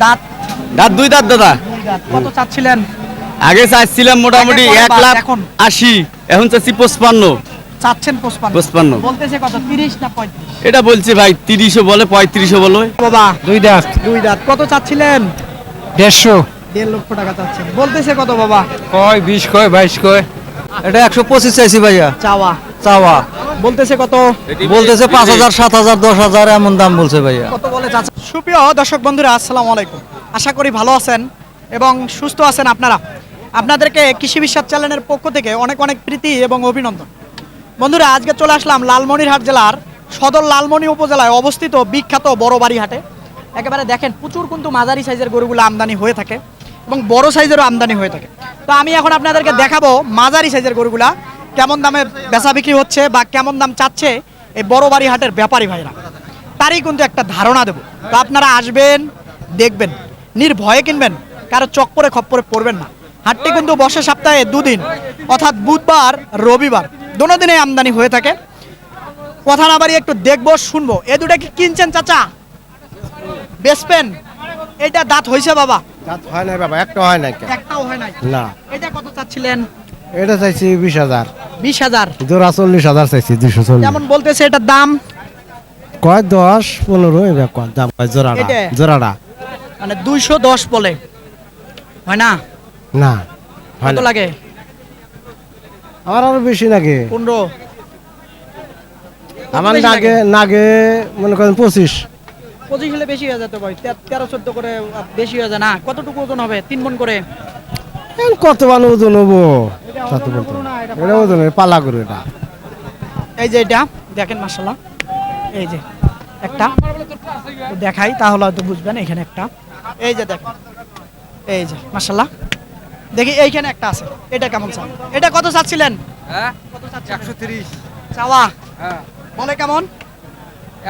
দাঁত দাঁত দুই দাঁত দাদা। কত চাচ্ছিলেন? আগে চাইছিলাম মোটামুটি আগে 1,80,000, এখন চাচ্ছি 55। চাচ্ছেন 55 55 বলতেছে কত 30 না 35? এটা বলছে ভাই 30ও বলে 35ও বলে। বাবা দুই দাঁত দুই দাঁত কত চাচ্ছিলেন? 150 1.5 লক্ষ টাকা চাচ্ছেন বলতেছে কত বাবা? কয় 20 কয় 22 কয়। এটা 125 চাইছি ভাইয়া। চাওয়া চাওয়া বলতেছে কত? বলতেছে 5,000 7,000 10,000 এমন দাম বলছে ভাইয়া। কত বলে চাচা? সুপ্রিয় দর্শক বন্ধুরা আসসালামু আলাইকুম, আশা করি ভালো আছেন এবং সুস্থ আছেন আপনারা। আপনাদেরকে কৃষি বিশ্বাস চ্যানেলের পক্ষ থেকে অনেক অনেক প্রীতি এবং অভিনন্দন। বন্ধুরা আজকে চলে আসলাম লালমনিরহাট জেলার সদর লালমনি উপজেলায় অবস্থিত বিখ্যাত বড় বাড়ি হাটে। একেবারে দেখেন প্রচুর কিন্তু মাঝারি সাইজের গরুগুলো আমদানি হয়ে থাকে এবং বড় সাইজেরও আমদানি হয়ে থাকে। তো আমি এখন আপনাদেরকে দেখাবো মাঝারি সাইজের গরুগুলা কেমন দামে বেচা বিক্রি হচ্ছে বা কেমন দাম চাচ্ছে এই বড় বাড়ি হাটের ব্যাপারী ভাইরা, তারই কিন্তু একটা ধারণা দেবো। তো আপনারা আসবেন, দেখবেন, নির্ভয়ে কিনবেন, কারো চক্করে খপ্পরে পড়বেন না। হাটটি কিন্তু বসে সপ্তাহে দুদিন, অর্থাৎ বুধবার রবিবার দোনো দিনে আমদানি হয়ে থাকে। কথা না বাড়ি একটু দেখবো শুনবো। এ দুটা কি কিনছেন চাচা? বেচবেন? এটা দাঁত হয়েছে বাবা? দাঁত হয় নাই বাবা, একটা হয় নাই। একটাও হয় নাই না, এটা কত চাচ্ছিলেন? এটা চাইছি 20,000। 20,000 জোড়া 40,000 চাইছি, 240। কেমন বলতেছে এটার দাম? কয় 10-15 এবার কয় দাম কয় জোড়াটা। এটা? জোড়াটা মানে 210 বলে, হয় না? না হয় কত না, লাগে? আমার আরো বেশি লাগে। 15? আমার নাগে নাগে মনে করেন 25। 25 হলে বেশি হয়ে যেত ভাই, 13-14 করে বেশি হয়ে যায় না? কতটুকু ওজন হবে? 3 মণ করে? এখন কত বানো ওজন হবো? এটা ওজন পালা করে এটা। এই যে এটা দেখেন মাশাআল্লাহ, এই যে একটা তো দেখাই তাহলে হয়তো বুঝবেন। এখানে একটা, এই যে দেখেন, এই যে মাশাআল্লাহ, দেখি এইখানে একটা আছে। এটা কেমন চান? এটা কত চাচ্ছিলেন? হ্যাঁ কত চাচ্ছিলেন? 130। চাওয়া হ্যাঁ বলে কেমন?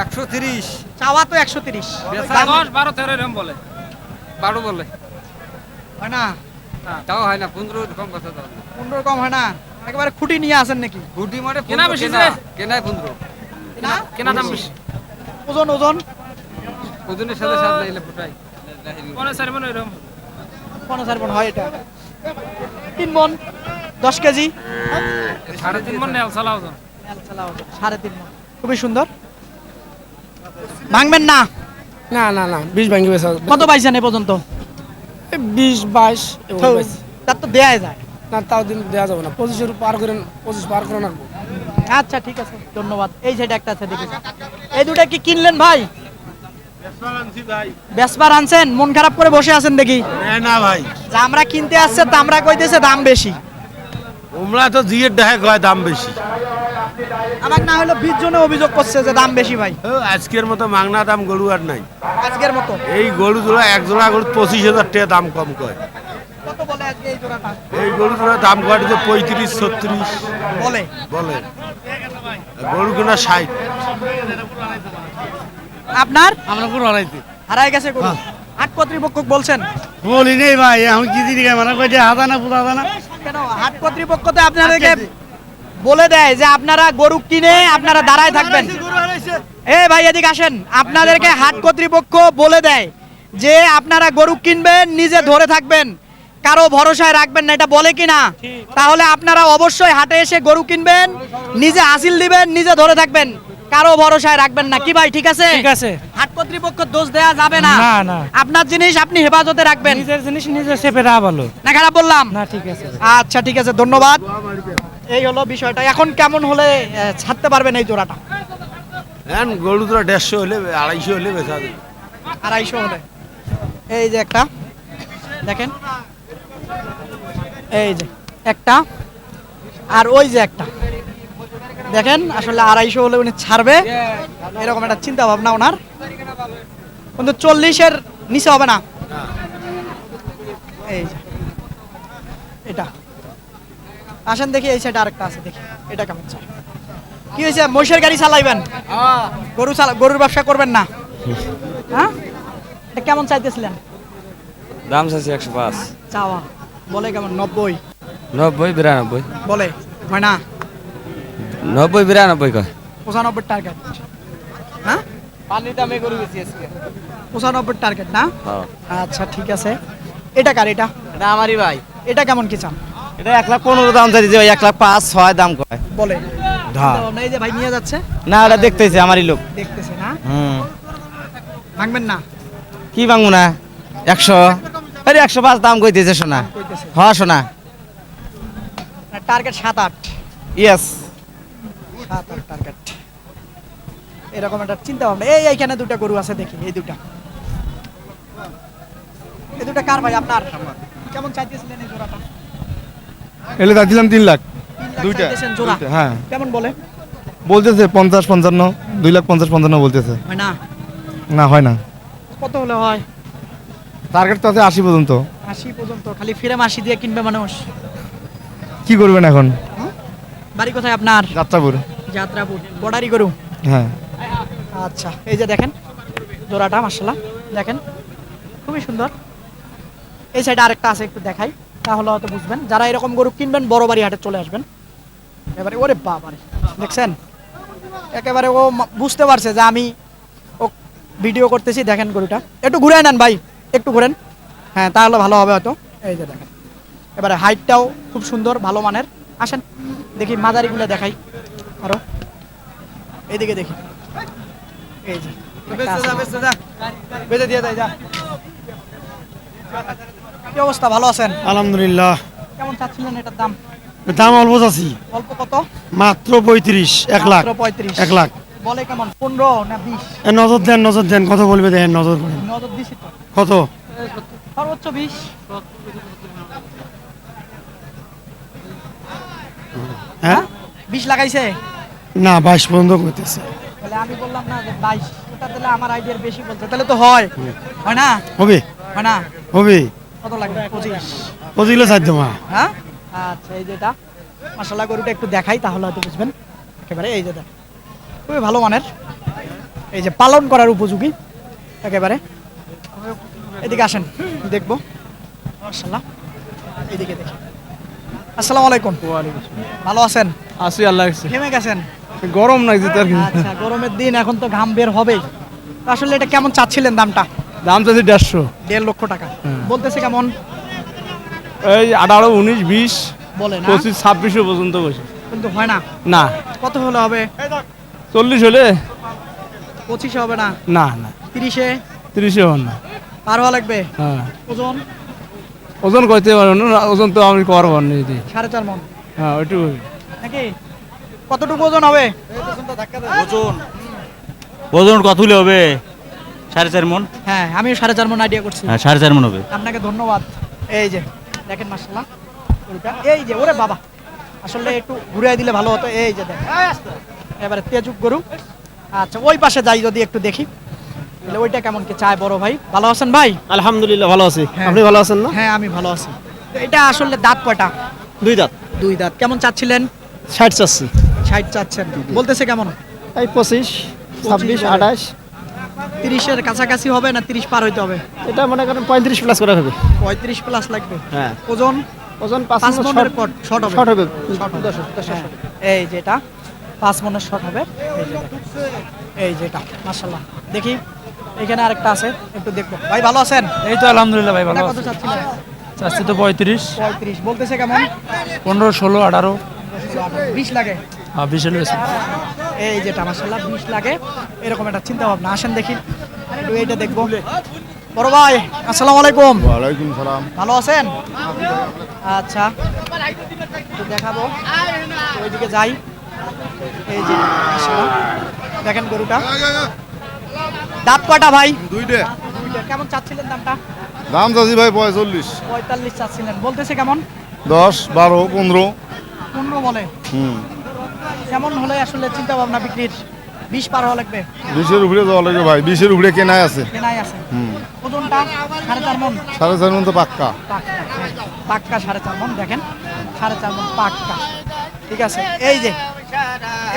130। চাওয়া তো 130, বেচা 10 12 13 এরকম বলে, 12 বলে। হয় না? তাও হয় না, 15 কম কথা দাও। 15 কম হয় না? একেবারে খুঁটি নিয়ে আসেন নাকি? গুটি মানে কেনা বেশি যে? কেনাই 15। না? কেনা দাম বেশি, ওজন ওজন ওজনের সাথে সাথে লাইলে ফুটাই। 4.5 মণ এরকম। 50 মণ হয় এটা। 3 মণ 10 কেজি 3.5 মণ নেল চালা ওজন। 3.5 মণ। খুবই সুন্দর। ভাঙবেন না? না না না 20 ভাঙ্গি বেচা কত পাইছেন এ পর্যন্ত? 20 22 তো তার তো দেয়াই যায়। না তাও দিন দেওয়া যাবে না 25 পার করেন 25 পার করে রাখবো। আচ্ছা ঠিক আছে, ধন্যবাদ। এই সাইডে একটা আছে দেখি। এই দুটা কি কিনলেন ভাই? বেচবার আনছেন? মন খারাপ করে বসে আছেন দেখি। না ভাই, যা আমরা কিনতে আসছে তা আমরা কইতেছে দাম বেশি। তোমরা তো জিয়ের দেখে কয় দাম বেশি। আমার না হলো 20 জনে অভিযোগ করছে যে দাম বেশি ভাই। আজকের মতো মাংনা দাম গরু আর নাই। আজকের মতো এই গরু জোড়া এক জোড়া গরু 25,000 টাকা দাম কম কয়। কত বলে আজকে এই জোড়াটা? এই গরু জোড়া দাম কয় 35-36 বলে বলে। গরু কিনা 60। আপনার আমরা গরু হারাইতে হারাই গেছে গরু। হাট কর্তৃপক্ষ বলছেন? বলি নেই ভাই, এখন কি দিদি মানে কই যে হাজানা পুরা হাজানা। কেন হাট কর্তৃপক্ষ তো আপনাদেরকে বলে দেয় যে আপনারা গরু কিনে আপনারা দাঁড়ায় থাকবেন। এ ভাই এদিকে আসেন। আপনাদেরকে হাট কর্তৃপক্ষ বলে দেয় যে আপনারা গরু কিনবেন, নিজে ধরে থাকবেন, কারো ভরসায় রাখবেন না, এটা বলে কিনা? তাহলে আপনারা অবশ্যই হাটে এসে গরু কিনবেন, নিজে হাসিল দিবেন, নিজে ধরে থাকবেন, কারো ভরসায় রাখবেন না। কি ভাই ঠিক আছে? ঠিক আছে। হাট কর্তৃপক্ষ দোষ দেয়া যাবে না। না, না। আপনার জিনিস আপনি হেফাজতে রাখবেন। নিজের জিনিস নিজে চেপে রাখা ভালো। না খারাপ বললাম? না ঠিক আছে। আচ্ছা ঠিক আছে, ধন্যবাদ। এই হলো বিষয়টা। এখন কেমন হলে ছাড়তে পারবেন এই জোড়াটা? এখন গরু জোড়া 150 হলে 250 হলে বেচা যাবে। 250 হলে। এই যে একটা দেখেন, এই যে একটা, আর ওই যে একটা দেখেন। আসলে 250 হলে উনি ছাড়বে এরকম একটা চিন্তা ভাবনা ওনার, কিন্তু 40-এর নিচে হবে না। এই যে এটা আসেন দেখি। এই সাইডে আরেকটা আছে, দেখি এটা কেমন চাই। কি হয়েছে? মহিষের গাড়ি চালাইবেন? গরুর ব্যবসা করবেন না? হ্যাঁ, এটা কেমন চাইতেছিলেন? দাম চাইছি 105। চাওয়া বলে কেমন? 90? 90 92। বলে হয় না? 90 92 কয়। 95 টার্গেট। হ্যাঁ পানি দামে গরু বেশি আজকে 95 টার্গেট না? হ্যাঁ আচ্ছা ঠিক আছে। এটা কার এটা? এটা আমারই ভাই। এটা কেমন কি চান? এটা 1,15,000 দাম চাইছে ভাই, 1,05,000 দাম কয়। বলে হ্যাঁ। এই যে ভাই নিয়ে যাচ্ছে না এটা দেখতেছে আমারই লোক। দেখতেছে না, ভাঙবেন না? কি ভাঙবো না? 100 আরে 105 দাম কইতেছে শোনা। কইতেছে হ্যাঁ শোনা। Target 7-8 yes. 7-8 টার্গেট, এরকম একটা চিন্তা ভাবনা। এইখানে দুটো গরু আছে দেখি, এই দুটো কার ভাই আপনার? কেমন চাইতেছিলেন এই জোড়াটা? এলে দিলাম 3 লাখ। 3 লাখ দুইটা, চাইতেছেন জোড়া? দুইটা, হ্যাঁ। কেমন বলে? বলতেছে 50-55, 2,50,55 বলতেছে। হয় না? না হয় না, কত হলে হয়? টার্গেট তো আছে 80 পর্যন্ত। 80 পর্যন্ত? খালি ফিরে 80 দিয়ে কিনবে মানুষ? কি করবেন এখন? বাড়ি কোথায় আপনার? যাত্রাপুর। যাত্রাপুর। বর্ডারি গরু? হ্যাঁ। আচ্ছা, এই যে দেখেন জোড়াটা, মাশাআল্লাহ দেখেন খুবই সুন্দর। এই সাইডে আরেকটা আছে, একটু দেখাই তাহলে হয়তো বুঝবেন। যারা এরকম গরু কিনবেন বড় বাড়ি হাটে চলে আসবেন। এবারে ওরে বাবারে, দেখছেন একেবারে ও বুঝতে পারছে যে আমি ও ভিডিও করতেছি। দেখেন গরুটা একটু ঘুরে নেন ভাই, একটু ঘুরেন, হ্যাঁ তাহলে ভালো হবে হয়তো। এই যে দেখেন এবারে হাইটটাও খুব সুন্দর, ভালো মানের। আসেন দেখি মাদারিগুলো দেখাই আরো, এইদিকে দেখি। এই যে বেঁচে দিয়ে দেয় যা। কি অবস্থা, ভালো আছেন? আলহামদুলিল্লাহ। কেমন চাচ্ছিলেন এটার দাম? দাম অল্প চাচ্ছি, অল্প কত? মাত্র 35, 1 লাখ। মাত্র 35। 1 লাখ। বলে কেমন, 15 না 20? নজর দেন, কত বলবে দেখেন, নজর করেন। নজর দিছি তো, কত? সর্বোচ্চ 20। হ্যাঁ 20 লাগাইছে? না 22 পর্যন্ত করতেছে। তাহলে আমি বললাম না যে 22, ওটা তাহলে আমার আইডিয়ার বেশি বলছে, তাহলে তো হয় না? হবে হয় না? হবে। কত লাগবে? 25। 25 কিলো চার দেওয়া। হ্যাঁ আচ্ছা, এই যেটা মাশাআল্লাহ গরুটা একটু দেখাই তাহলে হয়তো বুঝবেন। একেবারে এই যে দেখ, খুবই ভালো মানের, এই যে পালন করার উপযোগী একেবারে। এদিকে আসেন দেখবো, মাশাআল্লাহ এদিকে দেখি। আসসালামু আলাইকুম। ভালো আছেন? আসি আল্লাহ ঘেমে গেছেন? গরম লাগছে তার আচ্ছা, গরমের দিন, এখন তো ঘাম বের হবেই। তো আসলে এটা কেমন চাচ্ছিলেন দামটা? দাম চাচ্ছি 150। 1.5 লক্ষ টাকা বলতেছে। কেমন এই 18, 19, 20, বলে না? 25, 26 পর্যন্ত বসে। কিন্তু হয় না। না কত হলে হবে? 40 হলে 25 হবে না? না না 30-এ 30 হন না। পার হওয়া লাগবে। হ্যাঁ ওজন ওজন করতে পারবো না, ওজন তো আমি করবো না। 4.5 মণ হ্যাঁ ওইটু নাকি? কতটুকু ওজন হবে? ওজন কত হলে হবে? 4.5 মণ। হ্যাঁ আমি 4.5 মণ আইডিয়া করছি। হ্যাঁ 4.5 মণ হবে। আপনাকে ধন্যবাদ। এই যে দেখেন মাশাআল্লাহ গরুটা, এই যে ওরে বাবা, আসলে একটু ঘুরিয়ে দিলে ভালো হতো। এই যে দেখেন এবারে তেজুক গরু। আচ্ছা ওই পাশে যাই যদি একটু দেখি, তাহলে ওইটা কেমন কি চায় বড় ভাই? ভালো আছেন ভাই? আলহামদুলিল্লাহ ভালো আছি। হ্যাঁ। আপনি ভালো আছেন না? হ্যাঁ আমি ভালো আছি। তো এটা আসলে দাঁত কয়টা? 2 দাঁত। 2 দাঁত। কেমন চাচ্ছিলেন? 60 চাচ্ছি। 60 চাচ্ছেন, বলতেছে কেমন? এই 25, 26, 28। 30-এর কাছাকাছি হবে না 30 পার হইতে হবে? এটা মনে করেন 35 প্লাস করে হবে। 35 প্লাস লাগবে। হ্যাঁ। ওজন ওজন 5 5 মণের শর্ট হবে। শর্ট হবে। হ্যাঁ, এই যেটা 5 মণের শর্ট হবে। এই যে দেখেন, এই যেটা মাশাআল্লাহ। দেখি এখানে আরেকটা আছে, একটু দেখবো। ভাই ভালো আছেন? এই তো আলহামদুলিল্লাহ ভাই, ভালো এটা কত আছি। চাচ্ছিলেন? চাচ্ছি তো 35, 35 বলতেছে কেমন? 15, 16, 18, 20 লাগে। 20 হলে বেশি। এই যেটা মাশাআল্লাহ 20 লাগে, এরকম একটা চিন্তা ভাবনা। আসেন দেখি একটু এইটা দেখবো। বড় ভাই আসসালামু আলাইকুম। ওয়ালাইকুম সালাম। ভালো আছেন? আচ্ছা একটু দেখাবো, ওইদিকে যাই। এই যে মাশাআল্লাহ দেখেন গরুটা, দাঁত কয়টা ভাই? 2টা। দুইটা। কেমন চাচ্ছিলেন দামটা? দাম চাচ্ছি ভাই 45। 45 চাচ্ছিলেন, বলতেছে কেমন? 10, 12, 15। 15 বলে। কেমন হলে আসলে চিন্তা ভাবনা বিক্রির? 20 পার হওয়া লাগবে। 20-এর উপরে যাওয়া লাগে ভাই, 20-এর উপরে কেনাই আছে। কেনাই আছে। ওজনটা 4.5 মণ? 4.5 মণ তো পাক্কা। পাক্কা 4.5 মণ। দেখেন 4.5 মণ পাক্কা, ঠিক আছে। এই যে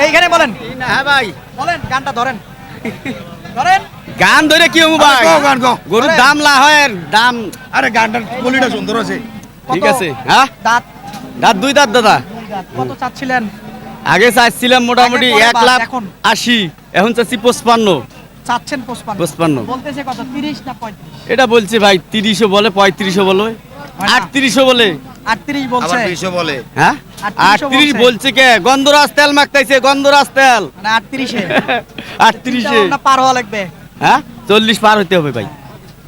এইখানে বলেন। হ্যাঁ ভাই, বলেন, গানটা ধরেন ধরেন। গান ধরে কি হবো ভাই? গরুর দাম লা হয় আর দাম। আরে গানটার বলিটা সুন্দর আছে। ঠিক কত আছে। হ্যাঁ দাঁত? দাঁত 2 দাঁত দাদা। দুই দাঁত। কত চাচ্ছিলেন? আগে চাইছিলাম মোটামুটি আগে পরে বাদ, 1,80,000, এখন? এখন চাচ্ছি 55। চাচ্ছেন 55 55 বলতেছে কত 30 না 35 এটা বলছে ভাই 30ও বলে 35ও বলে হয় না? 38ও বলে 38 বলছে বলে হ্যাঁ 38 38 বলছে কে গন্ধরাজ তেল মাখতাইছে গন্ধরাজ তেল মানে 38 এ 38 এ না পার হওয়া লাগবে হ্যাঁ 40 পার হইতে হবে ভাই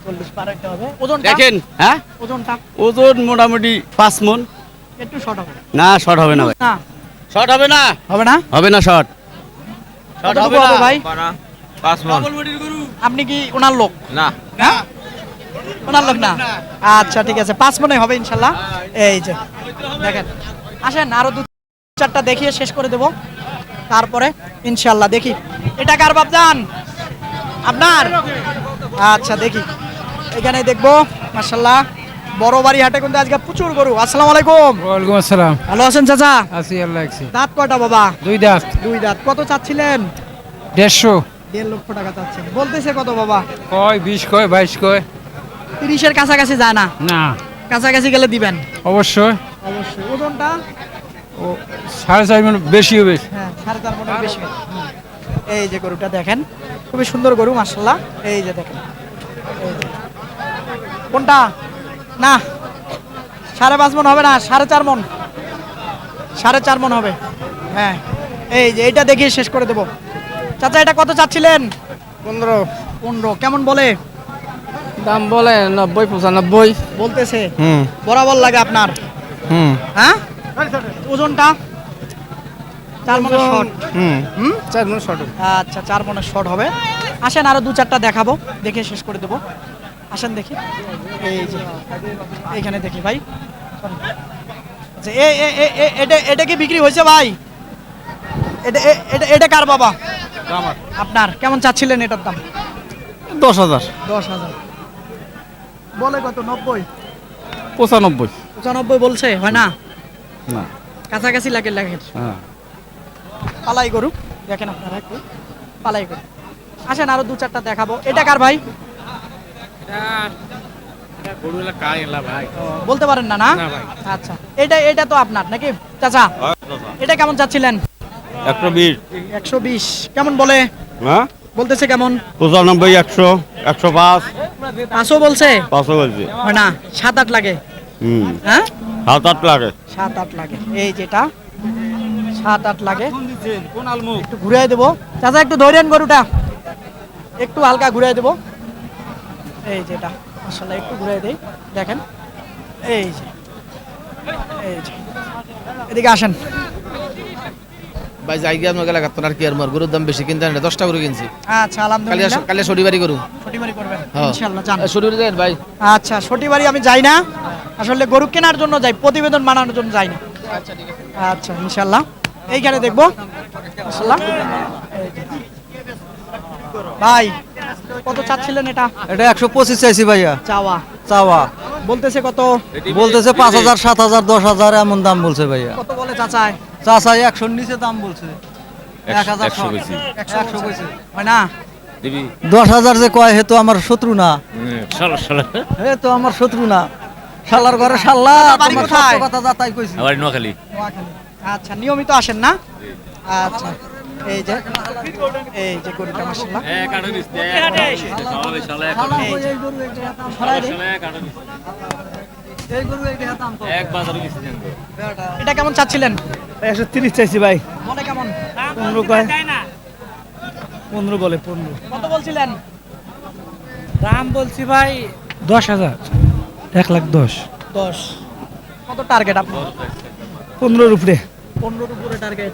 40 পার হইতে হবে ওজনটা দেখেন হ্যাঁ ওজনটা ওজন মোটামুটি 5 মণ একটু শর্ট হবে না শর্ট হবে না ভাই না শর্ট হবে না হবে না হবে না শর্ট শর্ট কতটুকু হবে না হবে ভাই 5 মণ আপনি কি ওনার লোক না হ্যাঁ ওনার লোক না আচ্ছা ঠিক আছে 5 মনে হবে ইনশাআল্লাহ এই যে দেখেন আসেন আরো 2-4টা দেখিয়ে শেষ করে দেব তারপরে ইনশাআল্লাহ দেখি এটা কার বাপজান আপনার আচ্ছা দেখি এখানে দেখবো মাশাআল্লাহ বড় বাড়ি হাটে কিন্তু আজকে প্রচুর গরু আসসালামু আলাইকুম ওয়ালাইকুম আসসালাম ভালো আছেন চাচা আছি আল্লাহ রাখছি দাঁত কয়টা বাবা 2 দাঁত দুই দাঁত কত চাচ্ছিলেন 150 1.5 লক্ষ টাকা চাচ্ছেন বলতেছে কত বাবা কয় 20 কয় 22 কয় 30-এর কাছাকাছি যায় না না কাছাকাছি গেলে দিবেন অবশ্যই অবশ্যই ওজনটা 4.5 মণ বেশি হবে হ্যাঁ 4.5 মণের বেশি এই যে গরুটা দেখেন খুবই সুন্দর গরু মাশাআল্লাহ এই যে দেখেন এই যে। কোনটা না 5.5 মণ হবে না 4.5 মণ 4.5 মণ হবে হ্যাঁ এই যে এইটা দেখিয়ে শেষ করে দেব চাচা এটা কত চাচ্ছিলেন 15 কেমন বলে দাম বলে 90 95 বলতেছে বরাবর লাগে আপনার হ্যাঁ ওজনটা 4 মণের শর্ট হুম 4 মণ শর্ট আচ্ছা 4 মণের শর্ট হবে আসেন আরো 2-4টা দেখাবো দেখে শেষ করে দেবো আসেন দেখি এই যে এইখানে দেখি ভাই আচ্ছা এটা কি বিক্রি হয়েছে ভাই এটা কার বাবা আপনার কেমন চাচ্ছিলেন এটার দাম 10000 10,000 বলে কত 90 95 95 বলছে হয় না না কাছাকাছি লাগে হ্যাঁ পালাই গরু দেখেন আপনারা একটু পালাই গরু আসেন আরো 2-4টা দেখাবো এটা কার ভাই বলতে পারেন না না আচ্ছা এটা তো আপনার নাকি চাচা এটা কেমন চাচ্ছিলেন 120 120 কেমন বলে হ্যাঁ বলতেছে কেমন 95 100 105 500 বলছে 500 বলছে হয় না 7-8 লাগে হ্যাঁ 7-8 লাগে 7-8 লাগে এই যেটা 7-8 লাগে একটু ঘুরিয়ে দেবো চাচা একটু ধরেন গরুটা একটু হালকা ঘুরিয়ে দেবো এই যেটা আসলে একটু ঘুরিয়ে দেই দেখেন এই যে এদিকে আসেন ভাই জায়গা আমার এলাকা তো আর কি আর মার গরুর দাম বেশি কিনতে না 10টা করে কিনছি আচ্ছা আলহামদুলিল্লাহ কালে শনিবারই করু ছটিবাড়ি করবেন হ্যাঁ। ইনশাআল্লাহ জান শনিবারে দেন ভাই আচ্ছা ছটিবাড়ি আমি যাই না আসলে গরু কেনার জন্য যাই প্রতিবেদন বানানোর জন্য যাই না আচ্ছা ইনশাআল্লাহ এইখানে দেখবো ইনশাআল্লাহ এই যে। ভাই কত চাচ্ছিলেন এটা এটা 125 চাইছি ভাইয়া চাওয়া চাওয়া বলতেছে কত বলতেছে 5000 7000 10000 এমন দাম বলছে ভাইয়া কত বলে চাচায় চাচা 100 নিচে দাম বলছে 1000 100 কইছে হয় না 10,000 যে কয় হে তো আমার শত্রু না হে তো আমার শত্রু না শালার ঘরে শালা বাড়ি তোমার কোথায়? সত্য কথা যাতাই কইছি নোয়াখালী। আচ্ছা নিয়মিত আসেন না আচ্ছা এই যে গরুটা মাশাআল্লাহ এটা কেমন চাচ্ছিলেন 130 চাইছি ভাই মনে কেমন 15 কয় 15 বলে 15 কত বলছিলেন দাম বলছি ভাই 10,000 1,10,000 10 কত টার্গেট আপনার 15 উপরে 15 উপরে টার্গেট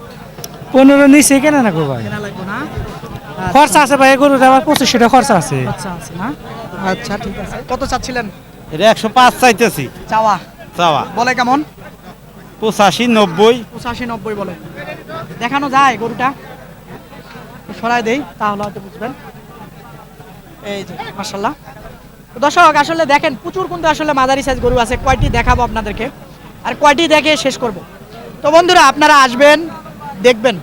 15 নিচে কেনা না গো ভাই কেনা লাগবে না খরচা আছে ভাই গরুর আমার 2500 খরচা আছে আচ্ছা আছে না আচ্ছা ঠিক আছে কত চাচ্ছিলেন এটা 105 চাইতেছি চাওয়া চাওয়া বলে কেমন 85 90 85-90 বলে দেখানো যায় গরুটা সরাই দেই তাহলে হয়তো বুঝবেন এই যে মাশাআল্লাহ তো দর্শক আসলে দেখেন প্রচুর কিন্তু আসলে মাঝারি সাইজ গরু আছে কয়টি দেখাবো আপনাদেরকে আর কয়টি দেখে শেষ করব তো বন্ধুরা আপনারা আসবেন দেখবেন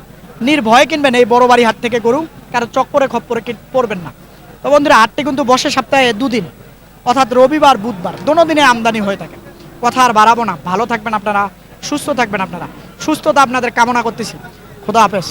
নির্ভয়ে কিনবেন এই বড় বাড়ি হাট থেকে গরু কারো চক্করে খপ্পরে পড়বেন না তো বন্ধুরা হাটটি কিন্তু বসে সপ্তাহে 2 দিন অর্থাৎ রবিবার বুধবার দোনো দিনে আমদানি হয়ে থাকে কথা আর বাড়াবো না ভালো থাকবেন আপনারা সুস্থ থাকবেন আপনারা সুস্থতা আপনাদের কামনা করতেছি খোদা হাফেজ